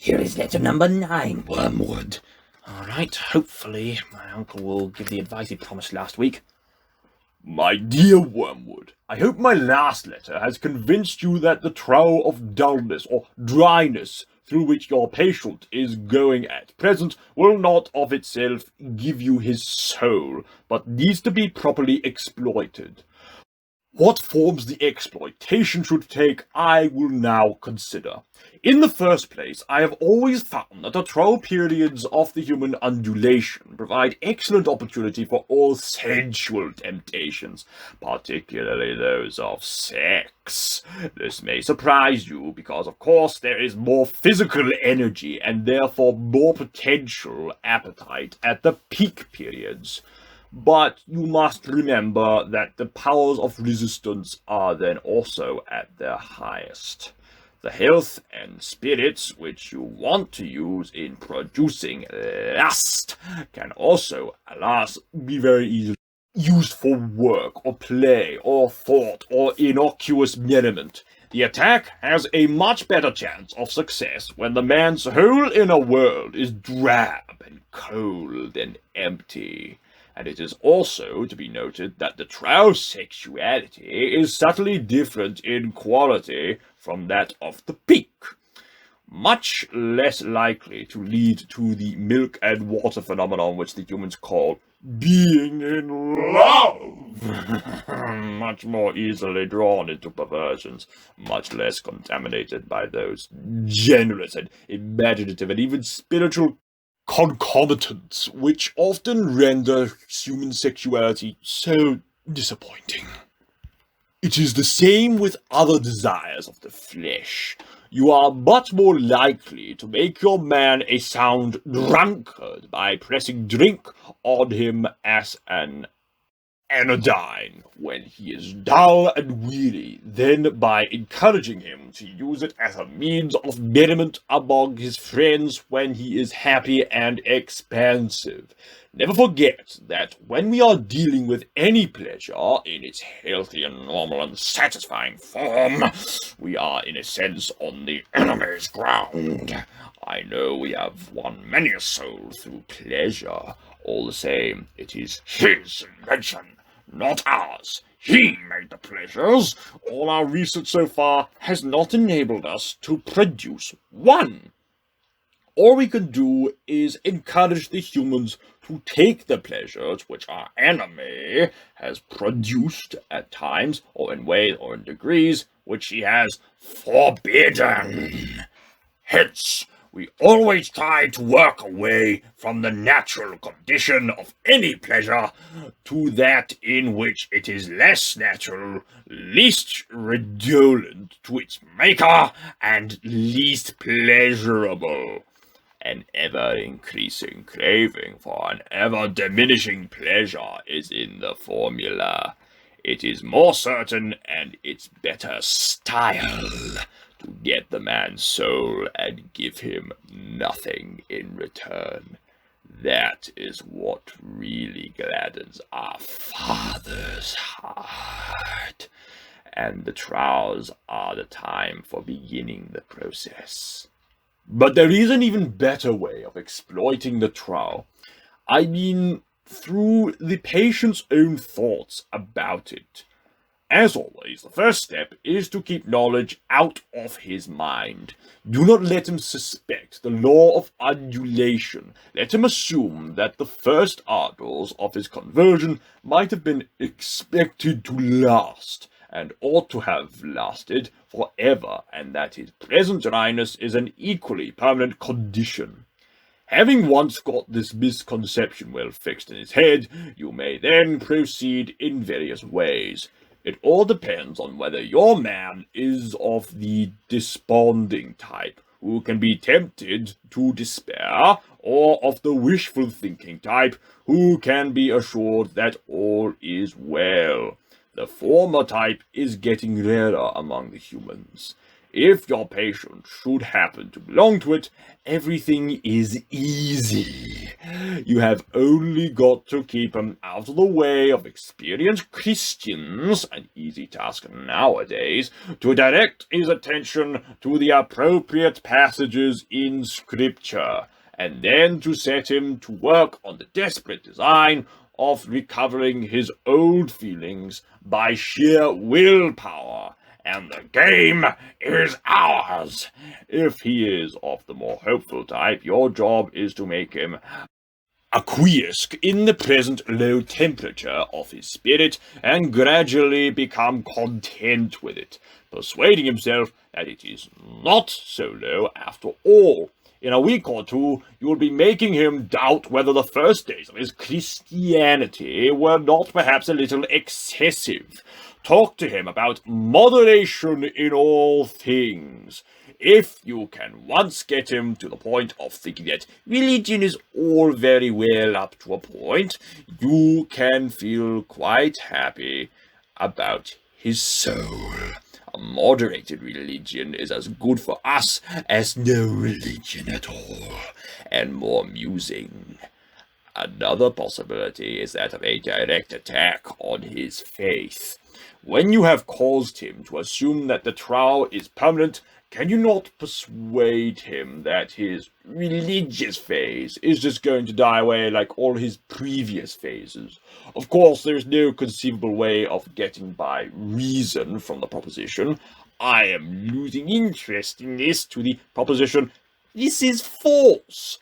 Here is letter number 9, Wormwood. All right, hopefully my uncle will give the advice he promised last week. My dear Wormwood, I hope my last letter has convinced you that the trial of dullness or dryness through which your patient is going at present will not of itself give you his soul, but needs to be properly exploited. What forms the exploitation should take, I will now consider. In the first place, I have always found that the trial periods of the human undulation provide excellent opportunity for all sensual temptations, particularly those of sex. This may surprise you, because of course there is more physical energy and therefore more potential appetite at the peak periods. But you must remember that the powers of resistance are then also at their highest. The health and spirits which you want to use in producing lust can also, alas, be very easily used for work or play or thought or innocuous merriment. The attack has a much better chance of success when the man's whole inner world is drab and cold and empty. And it is also to be noted that the trial sexuality is subtly different in quality from that of the peak. Much less likely to lead to the milk and water phenomenon which the humans call being in love. Much more easily drawn into perversions, much less contaminated by those generous and imaginative and even spiritual concomitants which often render human sexuality so disappointing. It is the same with other desires of the flesh. You are much more likely to make your man a sound drunkard by pressing drink on him as an anodyne when he is dull and weary, than by encouraging him to use it as a means of merriment among his friends when he is happy and expansive. Never forget that when we are dealing with any pleasure in its healthy and normal and satisfying form, we are in a sense on the enemy's ground. I know we have won many a soul through pleasure. All the same, it is his invention, not ours. He made the pleasures. All our research so far has not enabled us to produce one. All we can do is encourage the humans to take the pleasures which our enemy has produced at times, or in ways or in degrees, which he has forbidden. Hence, we always try to work away from the natural condition of any pleasure to that in which it is less natural, least redolent to its maker, and least pleasurable. An ever-increasing craving for an ever-diminishing pleasure is in the formula. It is more certain, and it's better style, to get the man's soul and give him nothing in return. That is what really gladdens our Father's heart, and the trials are the time for beginning the process. But there is an even better way of exploiting the trial. I mean, through the patient's own thoughts about it. As always, the first step is to keep knowledge out of his mind. Do not let him suspect the law of undulation. Let him assume that the first articles of his conversion might have been expected to last, and ought to have lasted forever, and that his present dryness is an equally permanent condition. Having once got this misconception well fixed in his head, you may then proceed in various ways. It all depends on whether your man is of the desponding type, who can be tempted to despair, or of the wishful thinking type, who can be assured that all is well. The former type is getting rarer among the humans. If your patient should happen to belong to it, everything is easy. You have only got to keep him out of the way of experienced Christians, an easy task nowadays, to direct his attention to the appropriate passages in Scripture, and then to set him to work on the desperate design of recovering his old feelings by sheer willpower. And the game is ours. If he is of the more hopeful type, your job is to make him acquiesce in the present low temperature of his spirit and gradually become content with it, persuading himself that it is not so low after all. In a week or two, you will be making him doubt whether the first days of his Christianity were not perhaps a little excessive. Talk to him about moderation in all things. If you can once get him to the point of thinking that religion is all very well up to a point, you can feel quite happy about his soul. A moderated religion is as good for us as no religion at all, and more amusing. Another possibility is that of a direct attack on his faith. When you have caused him to assume that the trowel is permanent, can you not persuade him that his religious phase is just going to die away like all his previous phases? Of course, there is no conceivable way of getting by reason from the proposition, "I am losing interest in this," to the proposition, "This is false."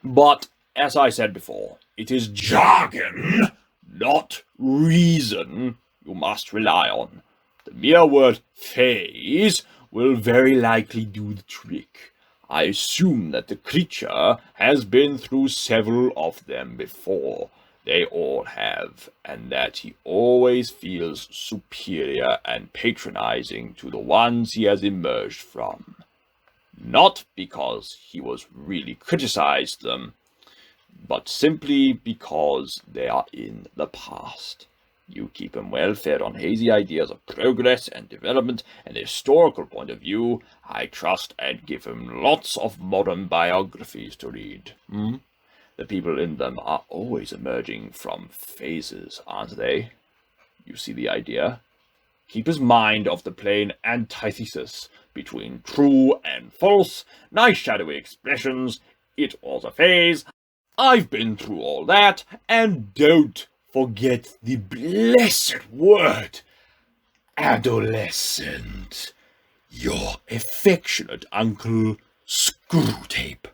But, as I said before, it is jargon, not reason, you must rely on. The mere word phase will very likely do the trick. I assume that the creature has been through several of them before. They all have, and that he always feels superior and patronizing to the ones he has emerged from. Not because he was really criticized them, but simply because they are in the past. You keep him well fed on hazy ideas of progress and development and the historical point of view, I trust, and give him lots of modern biographies to read. The people in them are always emerging from phases, aren't they? You see the idea? Keep his mind off the plain antithesis between true and false, nice shadowy expressions, "It was a phase," "I've been through all that," and don't forget the blessed word, adolescent. Your affectionate Uncle Screwtape.